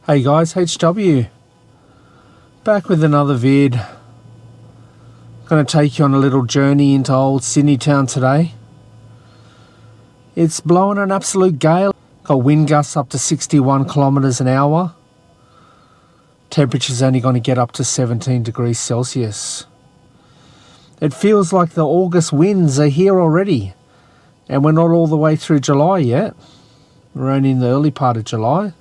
Hey guys, HW. Back with another vid. Going to take you on a little journey into old Sydney town today. It's blowing an absolute gale. Got wind gusts up to 61 kilometres an hour. Temperature's only going to get up to 17 degrees Celsius. It feels like the August winds are here already. And we're not all the way through July yet. We're only in the early part of July.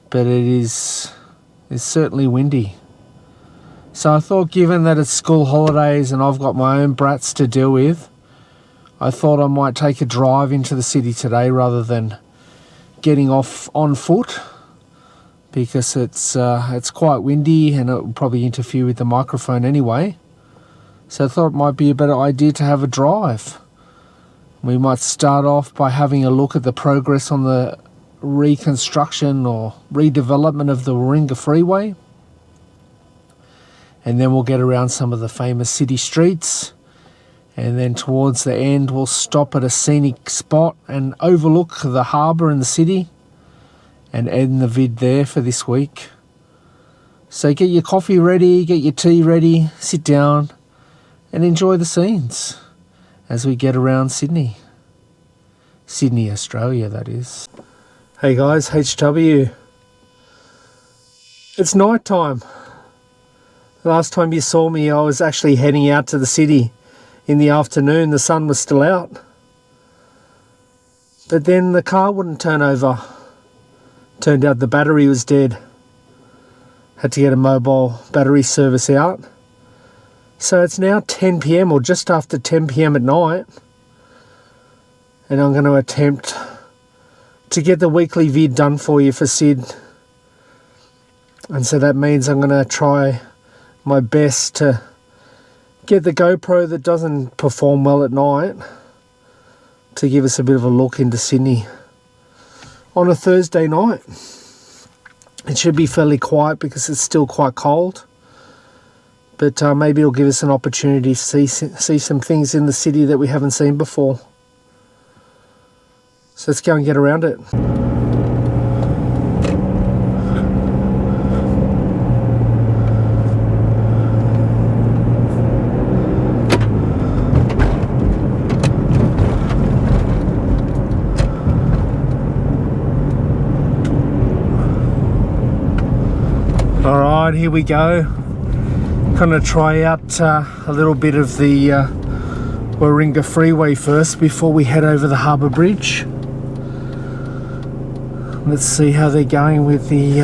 But it's certainly windy. So I thought, given that it's school holidays and I've got my own brats to deal with, I thought I might take a drive into the city today rather than getting off on foot, because it's quite windy and it will probably interfere with the microphone anyway. So I thought it might be a better idea to have a drive. We might start off by having a look at the progress on the reconstruction or redevelopment of the Warringah freeway, and then we'll get around some of the famous city streets, and then towards the end we'll stop at a scenic spot and overlook the harbour and the city and end the vid there for this week. So get your coffee ready, get your tea ready, sit down and enjoy the scenes as we get around Sydney, Australia, that is. Hey guys, HW. It's night time. Last time you saw me, I was actually heading out to the city in the afternoon. The sun was still out. But then the car wouldn't turn over. Turned out the battery was dead. Had to get a mobile battery service out. So it's now 10 p.m. or just after 10 p.m. at night. And I'm going to attempt to get the weekly vid done for you for Sid. And so that means I'm going to try my best to get the GoPro that doesn't perform well at night to give us a bit of a look into Sydney on a Thursday night. It should be fairly quiet because it's still quite cold, but maybe it'll give us an opportunity to see some things in the city that we haven't seen before. So let's go and get around it. Alright, here we go. Gonna try out a little bit of the Warringah freeway first before we head over the Harbour Bridge. Let's see how they're going with the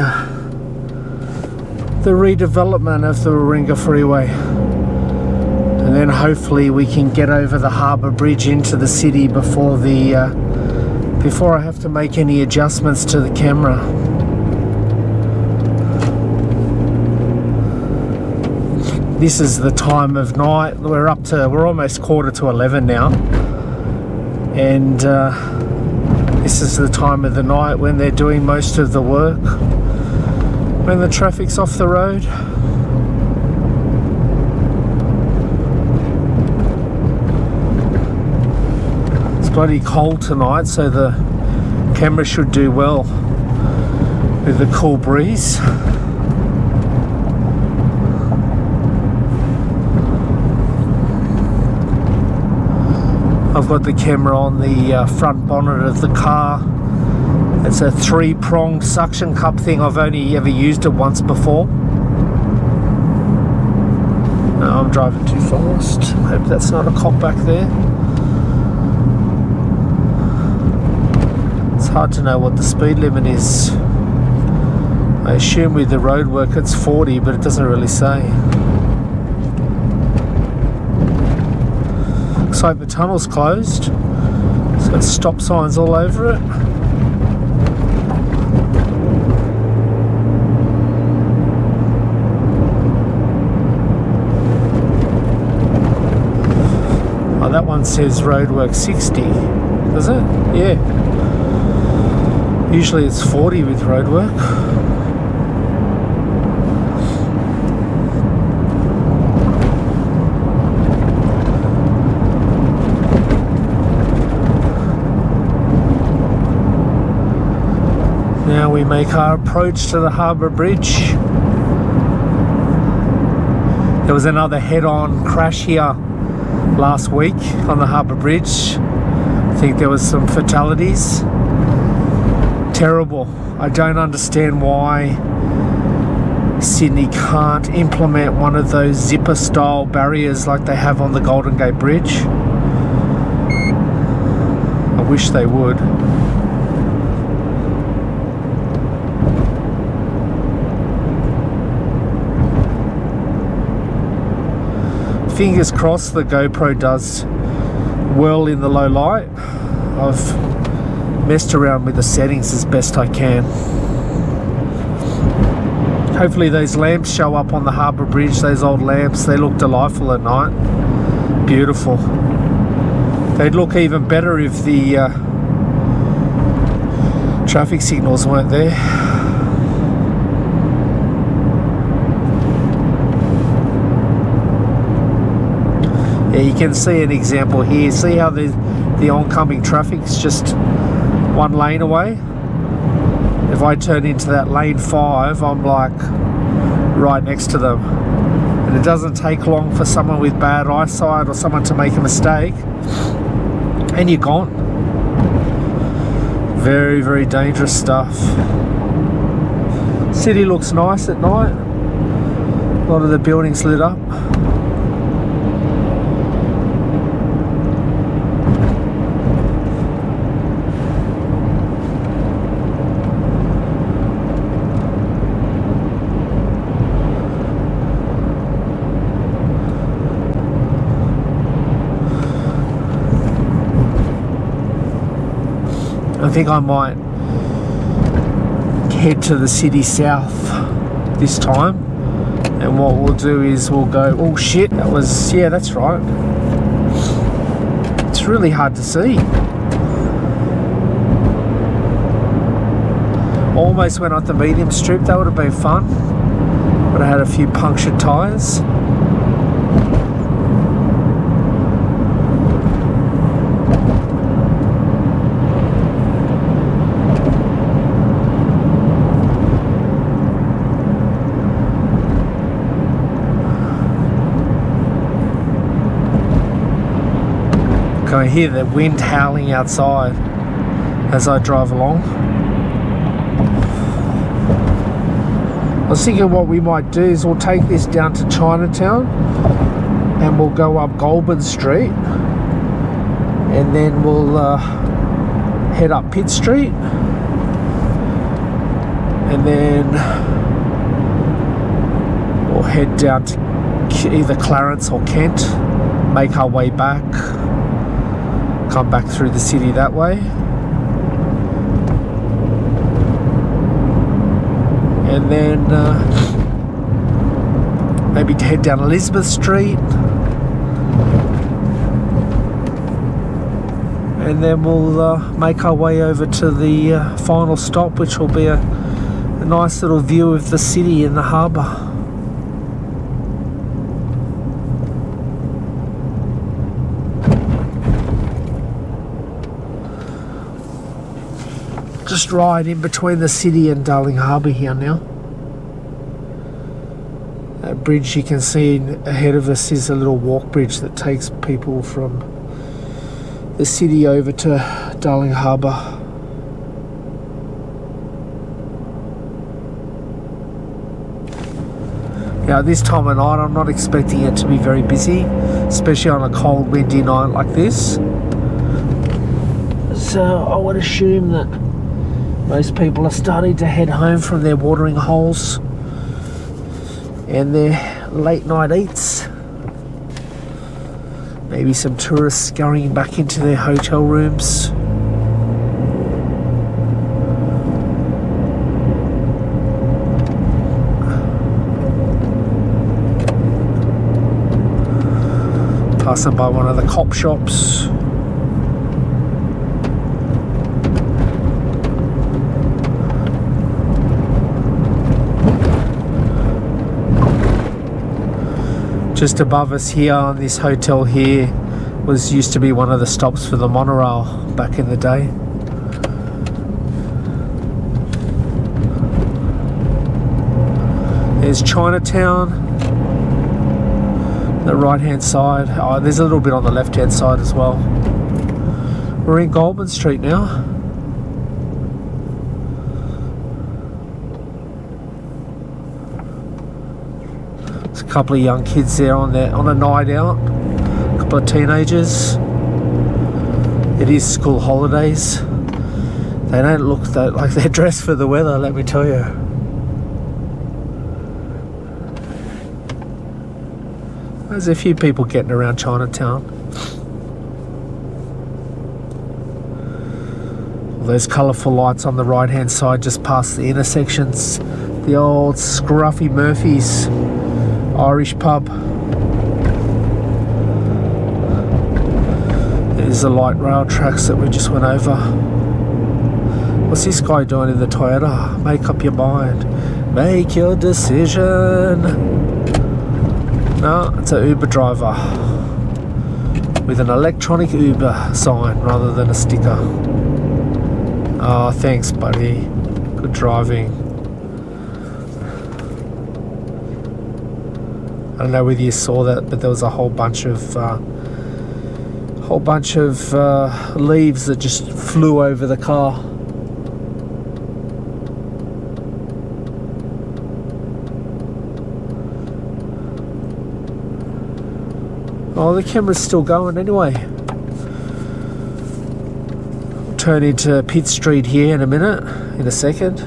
redevelopment of the Warringah freeway. And then hopefully we can get over the Harbour Bridge into the city before I have to make any adjustments to the camera. This is the time of night. We're almost 11:15 now. And this is the time of the night when they're doing most of the work, when the traffic's off the road. It's bloody cold tonight, so the camera should do well with the cool breeze. I've got the camera on the front bonnet of the car. It's a 3-pronged suction cup thing. I've only ever used it once before. No, I'm driving too fast. Hope that's not a cop back there. It's hard to know what the speed limit is. I assume with the roadwork it's 40, but it doesn't really say. Looks like the tunnel's closed. It's got stop signs all over it. Oh, that one says roadwork 60, does it? Yeah. Usually it's 40 with roadwork. Now we make our approach to the Harbour Bridge. There was another head-on crash here last week on the Harbour Bridge. I think there was some fatalities. Terrible. I don't understand why Sydney can't implement one of those zipper style barriers like they have on the Golden Gate Bridge. I wish they would. Fingers crossed the GoPro does well in the low light. I've messed around with the settings as best I can. Hopefully those lamps show up on the Harbour Bridge, those old lamps. They look delightful at night. Beautiful. They'd look even better if the traffic signals weren't there. Yeah, you can see an example here. See how the oncoming traffic's just one lane away? If I turn into that lane 5, I'm like right next to them. And it doesn't take long for someone with bad eyesight or someone to make a mistake, and you're gone. Very, very dangerous stuff. City looks nice at night. A lot of the buildings lit up. I think I might head to the city south this time, and what we'll do is we'll go, oh shit, that was, yeah, that's right. It's really hard to see. Almost went on the medium strip, that would have been fun, but I had a few punctured tyres. I hear the wind howling outside as I drive along. I was thinking what we might do is we'll take this down to Chinatown and we'll go up Goulburn Street, and then we'll head up Pitt Street, and then we'll head down to either Clarence or Kent, make our way back, come back through the city that way, and then maybe head down Elizabeth Street, and then we'll make our way over to the final stop, which will be a nice little view of the city and the harbour. Just right in between the city and Darling Harbour here now. That bridge you can see ahead of us is a little walk bridge that takes people from the city over to Darling Harbour. Now, this time of night I'm not expecting it to be very busy, especially on a cold windy night like this. So I would assume that most people are starting to head home from their watering holes and their late night eats. Maybe some tourists scurrying back into their hotel rooms. Passing by one of the cop shops. Just above us here on this hotel here used to be one of the stops for the monorail back in the day. There's Chinatown, the right hand side. Oh, there's a little bit on the left hand side as well. We're in Goulburn Street now. There's a couple of young kids there on a night out. A couple of teenagers. It is school holidays. They don't look like they're dressed for the weather, let me tell you. There's a few people getting around Chinatown. All those colourful lights on the right hand side just past the intersections. The old Scruffy Murphy's Irish pub. There's the light rail tracks that we just went over. What's this guy doing in the Toyota? Make up your mind. Make your decision. No, it's an Uber driver with an electronic Uber sign rather than a sticker. Oh, thanks, buddy. Good driving. I don't know whether you saw that, but there was a whole bunch of leaves that just flew over the car. Oh, the camera's still going anyway. We'll turn into Pitt Street here in a second.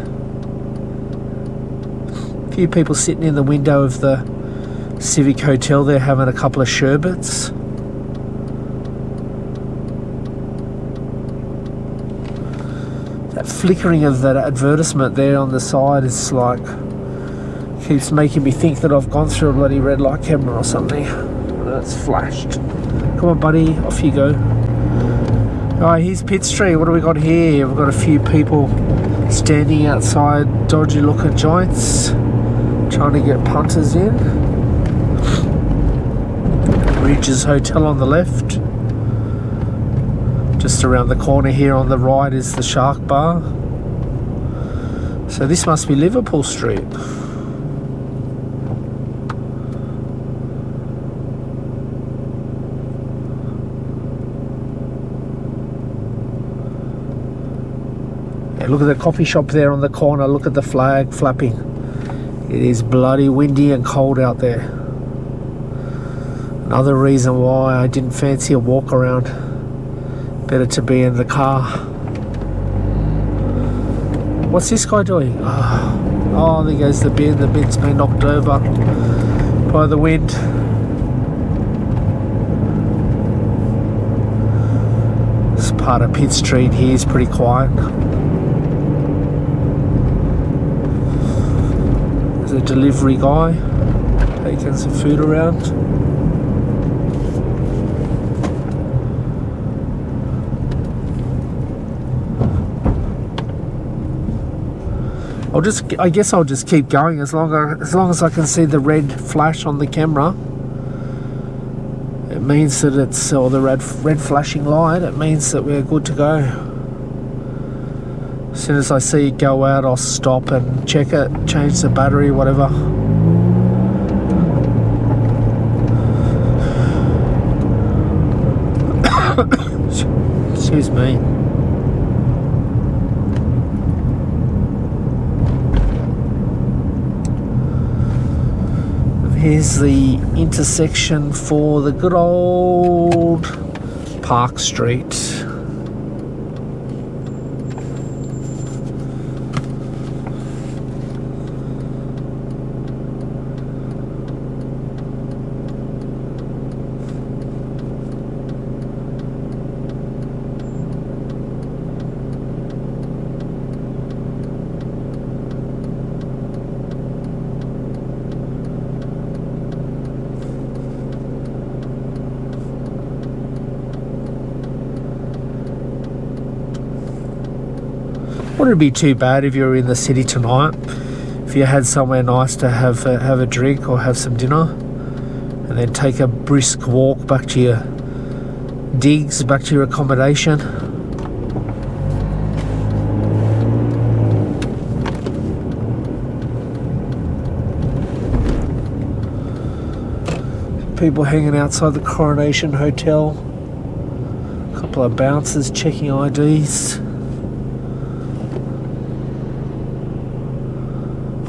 A few people sitting in the window of the Civic Hotel there having a couple of sherbets. That flickering of that advertisement there on the side is like, keeps making me think that I've gone through a bloody red light camera or something. It's flashed. Come on, buddy, off you go. Alright, here's Pitt Street. What do we got here? We've got a few people standing outside dodgy looking joints trying to get punters in. Regis Hotel on the left. Just around the corner here on the right is the Shark Bar. So this must be Liverpool Street. Look at the coffee shop there on the corner. Look at the flag flapping. It is bloody windy and cold out there. Another reason why I didn't fancy a walk around. Better to be in the car. What's this guy doing? Oh, there goes the bin. The bin's been knocked over by the wind. This part of Pitt Street here is pretty quiet. A delivery guy taking some food around. I guess I'll just keep going as long as I can see the red flash on the camera. It means that it's, or the red flashing light, it means that we're good to go. As soon as I see it go out, I'll stop and check it, change the battery, whatever. Excuse me. Here's the intersection for the good old Park Street. Wouldn't be too bad if you were in the city tonight, if you had somewhere nice to have a drink or have some dinner, and then take a brisk walk back to your digs, back to your accommodation. people hanging outside the Coronation Hotel. A couple of bouncers checking IDs. I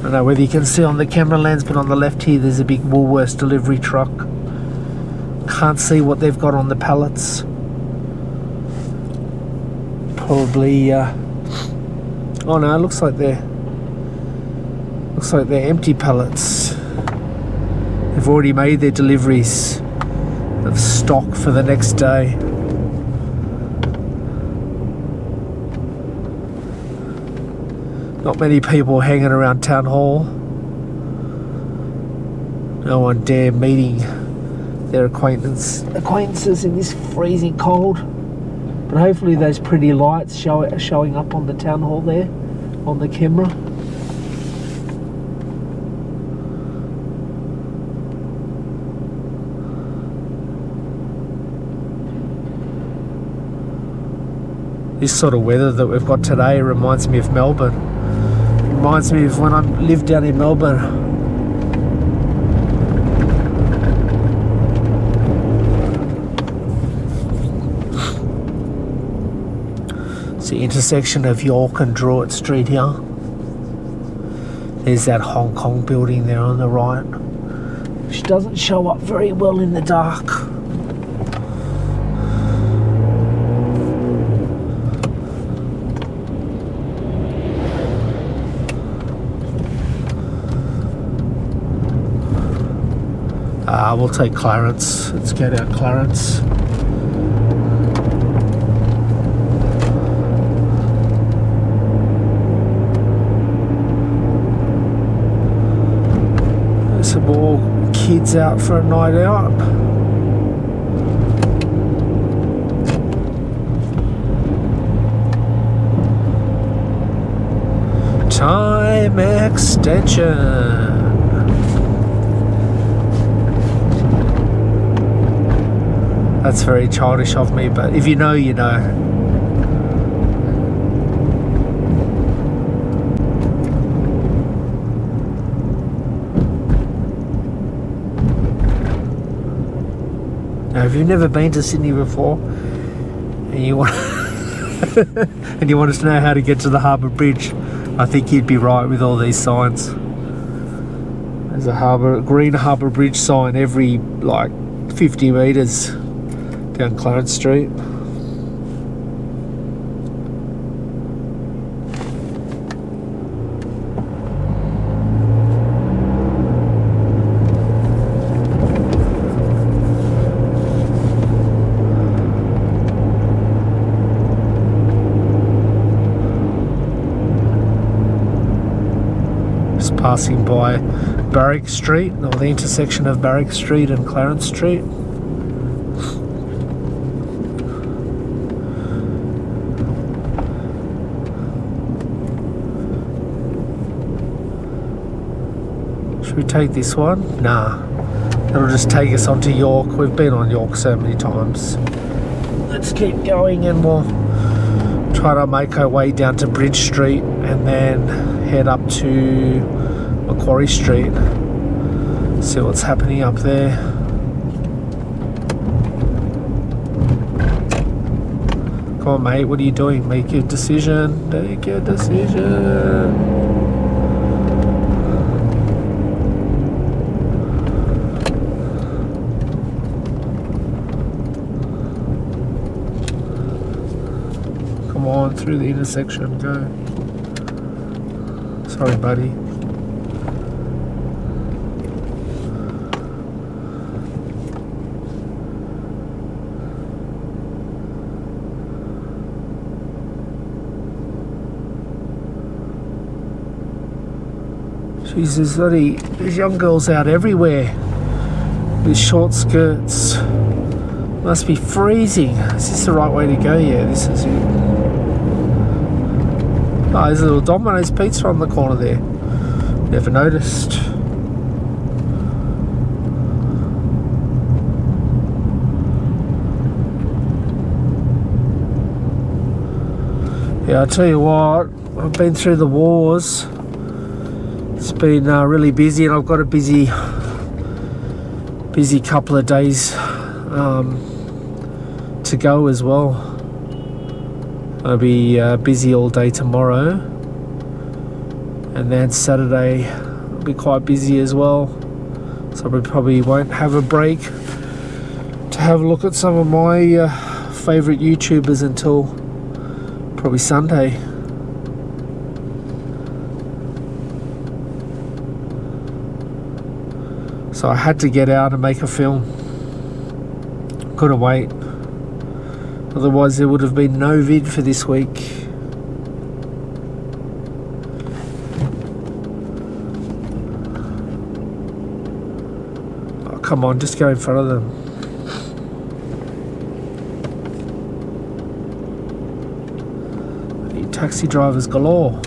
don't know whether you can see on the camera lens, but on the left here there's a big Woolworths delivery truck. Can't see what they've got on the pallets. Probably oh no, it looks like they're empty pallets. They've already made their deliveries of stock for the next day. Not many people hanging around Town Hall. No one dare meeting their acquaintances in this freezing cold. But hopefully those pretty lights are showing up on the Town Hall there, on the camera. This sort of weather that we've got today reminds me of Melbourne. Reminds me of when I lived down in Melbourne. It's the intersection of York and Druitt Street here. There's that Hong Kong building there on the right, which doesn't show up very well in the dark. We'll take Clarence. Let's go down Clarence. There's some more kids out for a night out. Time extension. That's very childish of me, but if you know, you know. Now, if you've never been to Sydney before, and you want and you want us to know how to get to the Harbour Bridge, I think you'd be right with all these signs. There's a green Harbour Bridge sign every like 50 metres. Down Clarence Street. Just passing by Barrack Street, or the intersection of Barrack Street and Clarence Street. Should we take this one? Nah. It'll just take us onto York. We've been on York so many times. Let's keep going and we'll try to make our way down to Bridge Street and then head up to Macquarie Street. See what's happening up there. Come on, mate. What are you doing? Make your decision. Make your decision. On through the intersection, go. Sorry, buddy. Jesus, there's young girls out everywhere with short skirts. Must be freezing. Is this the right way to go? Yeah, this is it. Oh, there's a little Domino's pizza on the corner there. Never noticed. Yeah, I tell you what, I've been through the wars. It's been really busy, and I've got a busy busy couple of days to go as well. I'll be busy all day tomorrow, and then Saturday I'll be quite busy as well, so we probably won't have a break to have a look at some of my favourite YouTubers until probably Sunday. So I had to get out and make a film. Couldn't wait. Otherwise there would have been no vid for this week. Oh, come on, just go in front of them. You taxi drivers galore.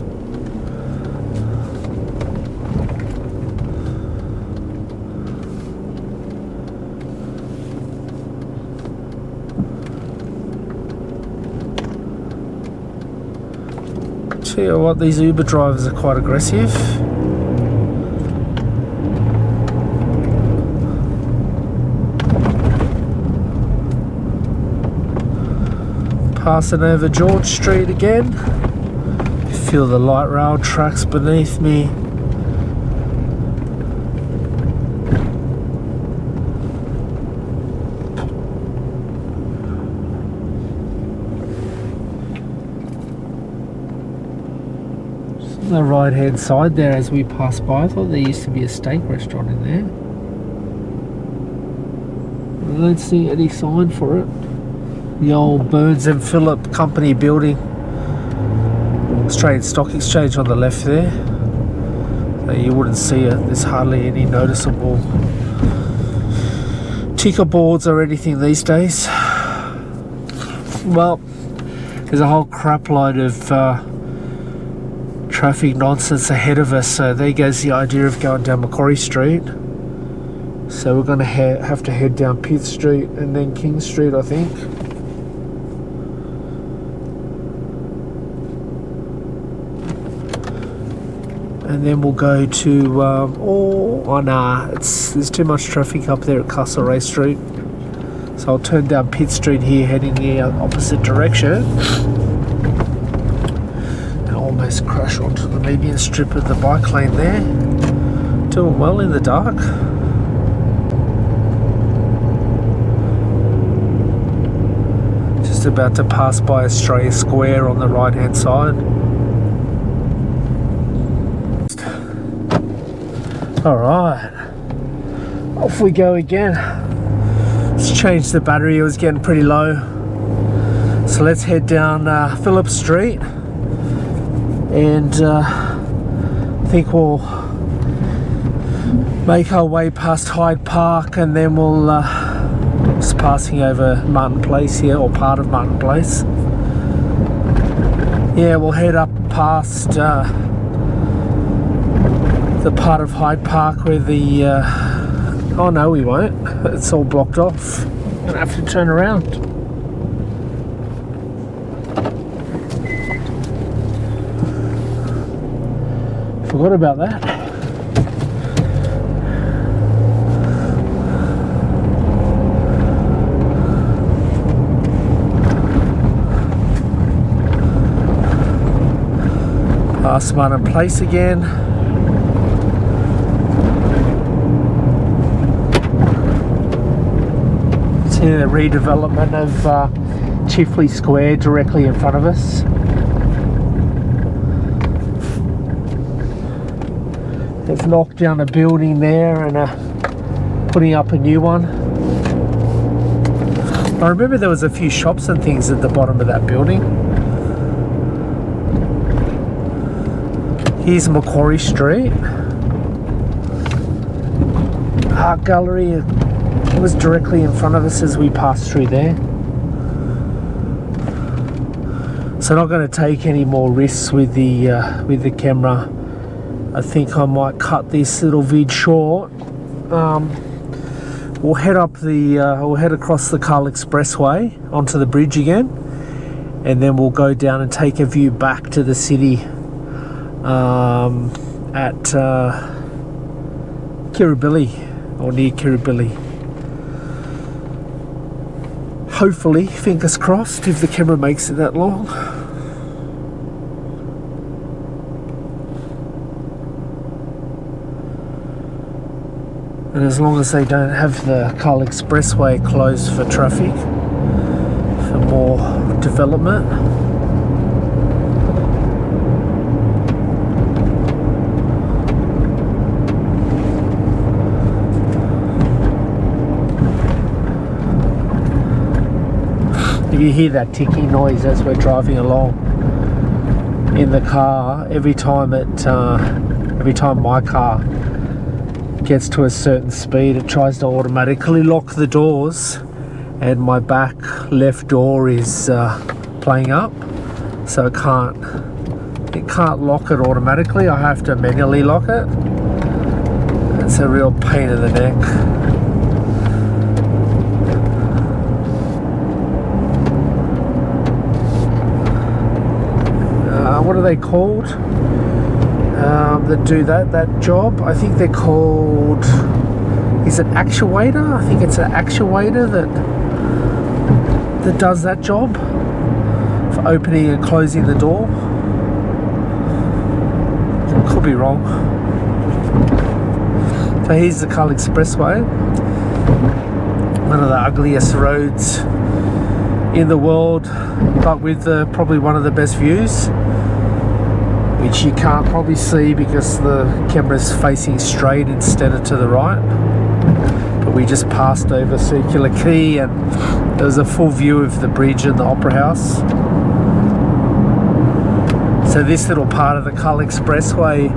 Tell you what, these Uber drivers are quite aggressive. Passing over George Street again. Feel the light rail tracks beneath me. The right hand side there as we pass by, I thought there used to be a steak restaurant in there. I don't see any sign for it. The old Burns and Phillip company building. Australian Stock Exchange on the left there. So you wouldn't see it. There's hardly any noticeable ticker boards or anything these days. Well, there's a whole crap load of traffic nonsense ahead of us, so there goes the idea of going down Macquarie Street. So we're going to have to head down Pitt Street and then King Street, I think. And then we'll go to there's too much traffic up there at Castlereagh Street, so I'll turn down Pitt Street here, heading the opposite direction. Almost crash onto the median strip of the bike lane there. Doing well in the dark. Just about to pass by Australia Square on the right hand side. Alright, off we go again. Let's change the battery, it was getting pretty low. So let's head down Phillip Street. And I think we'll make our way past Hyde Park, and then we'll just passing over Martin Place here, or part of Martin Place. Yeah, we'll head up past the part of Hyde Park where the oh no, we won't, it's all blocked off. I'm gonna have to turn around. Forgot about that. Past Martin Place again. See the redevelopment of Chifley Square directly in front of us. They've knocked down a building there and putting up a new one. I remember there was a few shops and things at the bottom of that building. Here's Macquarie Street. Art gallery was directly in front of us as we passed through there. So not going to take any more risks with the camera. I think I might cut this little vid short. We'll head across the Cahill Expressway onto the bridge again, and then we'll go down and take a view back to the city at Kirribilli, or near Kirribilli. Hopefully, fingers crossed, if the camera makes it that long. And as long as they don't have the Cahill Expressway closed for traffic, for more development. If you hear that ticking noise as we're driving along in the car, every time my car gets to a certain speed, it tries to automatically lock the doors, and my back left door is playing up, so it can't lock it automatically. I have to manually lock it. It's a real pain in the neck. What are they called that do that job? I think they're called, is it actuator? I think it's an actuator that does that job for opening and closing the door. Could be wrong. So here's the Cahill Expressway, one of the ugliest roads in the world, but with probably one of the best views, which you can't probably see because the camera's facing straight instead of to the right. But we just passed over Circular Quay and there was a full view of the bridge and the Opera House. So this little part of the Cahill Expressway,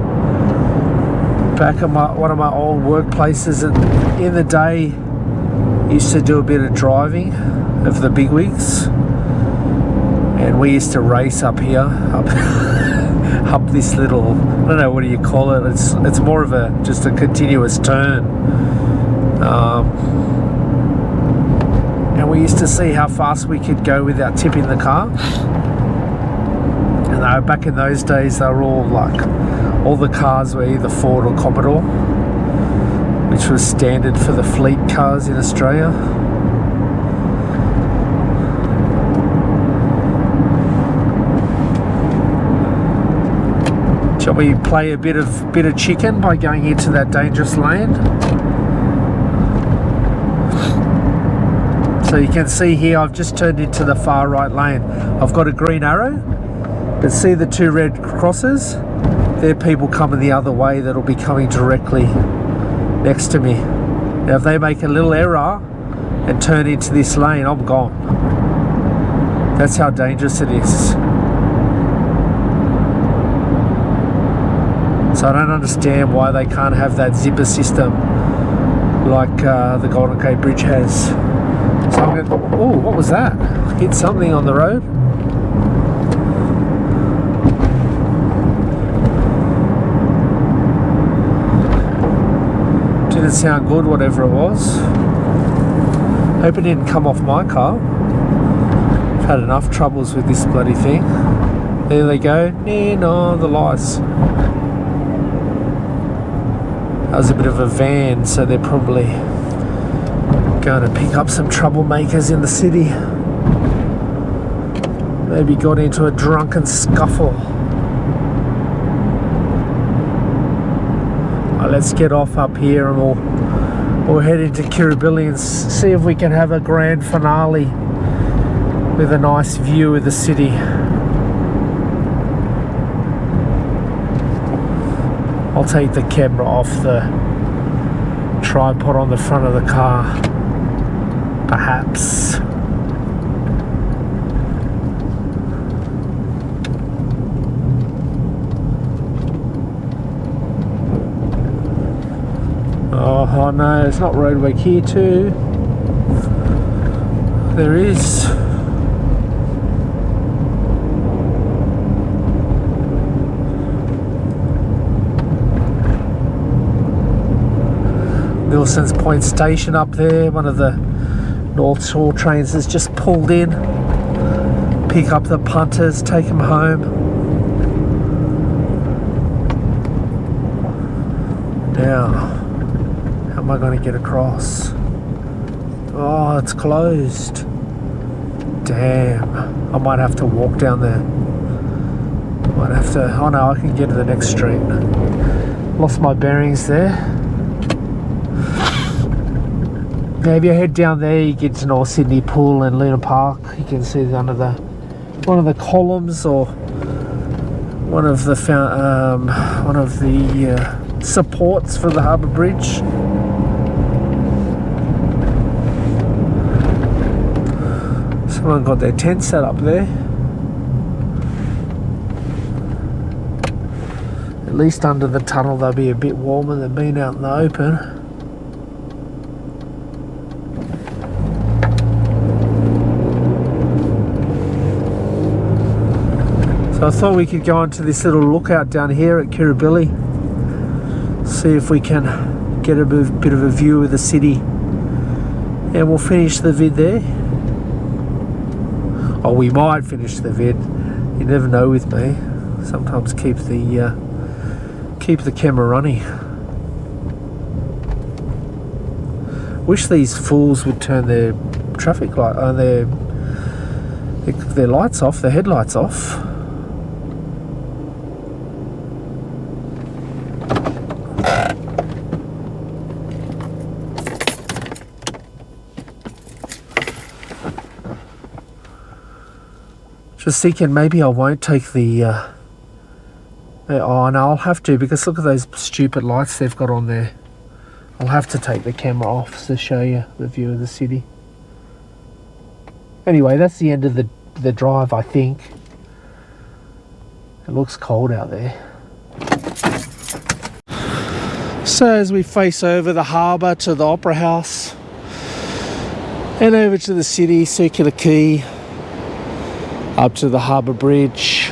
back at one of my old workplaces, and in the day used to do a bit of driving of the bigwigs, and we used to race up here, up this little, I don't know, what do you call it? It's more of just a continuous turn, and we used to see how fast we could go without tipping the car. And back in those days, they were all the cars were either Ford or Commodore, which was standard for the fleet cars in Australia. Shall we play a bit of chicken by going into that dangerous lane? So you can see here, I've just turned into the far right lane. I've got a green arrow, but see the two red crosses? They're people coming the other way that'll be coming directly next to me. Now if they make a little error and turn into this lane, I'm gone. That's how dangerous it is. So I don't understand why they can't have that zipper system like the Golden Gate Bridge has. So I'm going to, oh, what was that? Hit something on the road. Didn't sound good, whatever it was. Hope it didn't come off my car. I've had enough troubles with this bloody thing. There they go. No, the lights. That was a bit of a van, so they're probably going to pick up some troublemakers in the city. Maybe got into a drunken scuffle. Let's get off up here and we'll head into Kirribilli and see if we can have a grand finale with a nice view of the city. I'll take the camera off the tripod on the front of the car, perhaps. Oh no, it's not roadwork here too. There is. Nilsson's Point Station up there. One of the North Shore trains has just pulled in. Pick up the punters, take them home. Now, how am I going to get across? Oh, it's closed. Damn, I might have to walk down there. Might have to, oh no, I can get to the next street. Lost my bearings there. Now if you head down there, you get to North Sydney Pool and Luna Park. You can see under the one of the columns or one of the supports for the Harbour Bridge. Someone got their tent set up there. At least under the tunnel they'll be a bit warmer than being out in the open. So I thought we could go onto this little lookout down here at Kirribilli. See if we can get a bit of a view of the city. And we'll finish the vid there. Oh, we might finish the vid. You never know with me. Sometimes keep the camera running. Wish these fools would turn their traffic light, their lights off, their headlights off. Just thinking maybe I won't take the oh no, I'll have to, because look at those stupid lights they've got on there. I'll have to take the camera off to show you the view of the city. Anyway, that's the end of the drive, I think. It looks cold out there. So as we face over the harbour to the Opera House and over to the city, Circular Quay, up to the Harbour Bridge.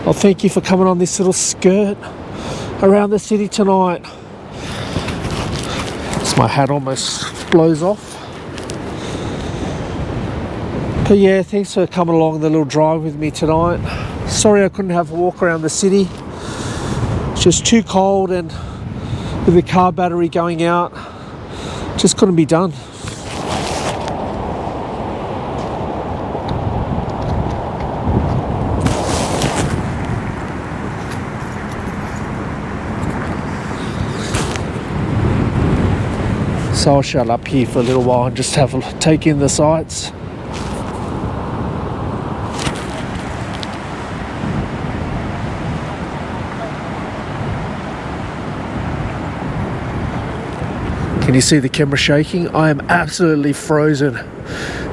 Well, thank you for coming on this little skirt around the city tonight. So my hat almost blows off. But yeah, thanks for coming along the little drive with me tonight. Sorry I couldn't have a walk around the city. It's just too cold, and with the car battery going out, just couldn't be done. So I'll shut up here for a little while and just take in the sights. Can you see the camera shaking? I am absolutely frozen.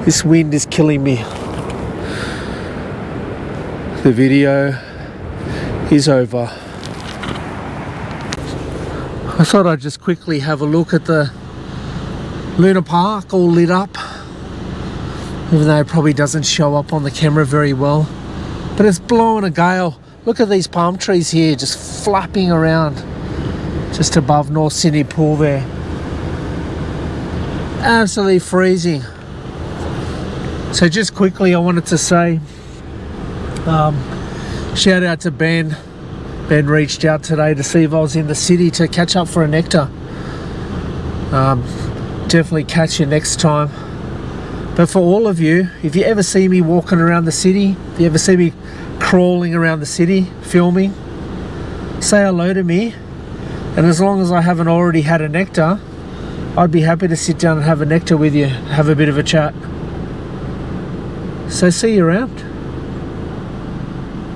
This wind is killing me. The video is over. I thought I'd just quickly have a look at the Luna Park, all lit up, even though it probably doesn't show up on the camera very well, but it's blowing a gale. Look at these palm trees here just flapping around just above North Sydney Pool there. Absolutely freezing. So just quickly I wanted to say shout out to Ben. Ben reached out today to see if I was in the city to catch up for a nectar. Definitely catch you next time. But for all of you, if you ever see me walking around the city, if you ever see me crawling around the city filming, say hello to me, and as long as I haven't already had a nectar, I'd be happy to sit down and have a nectar with you, have a bit of a chat. So see you around.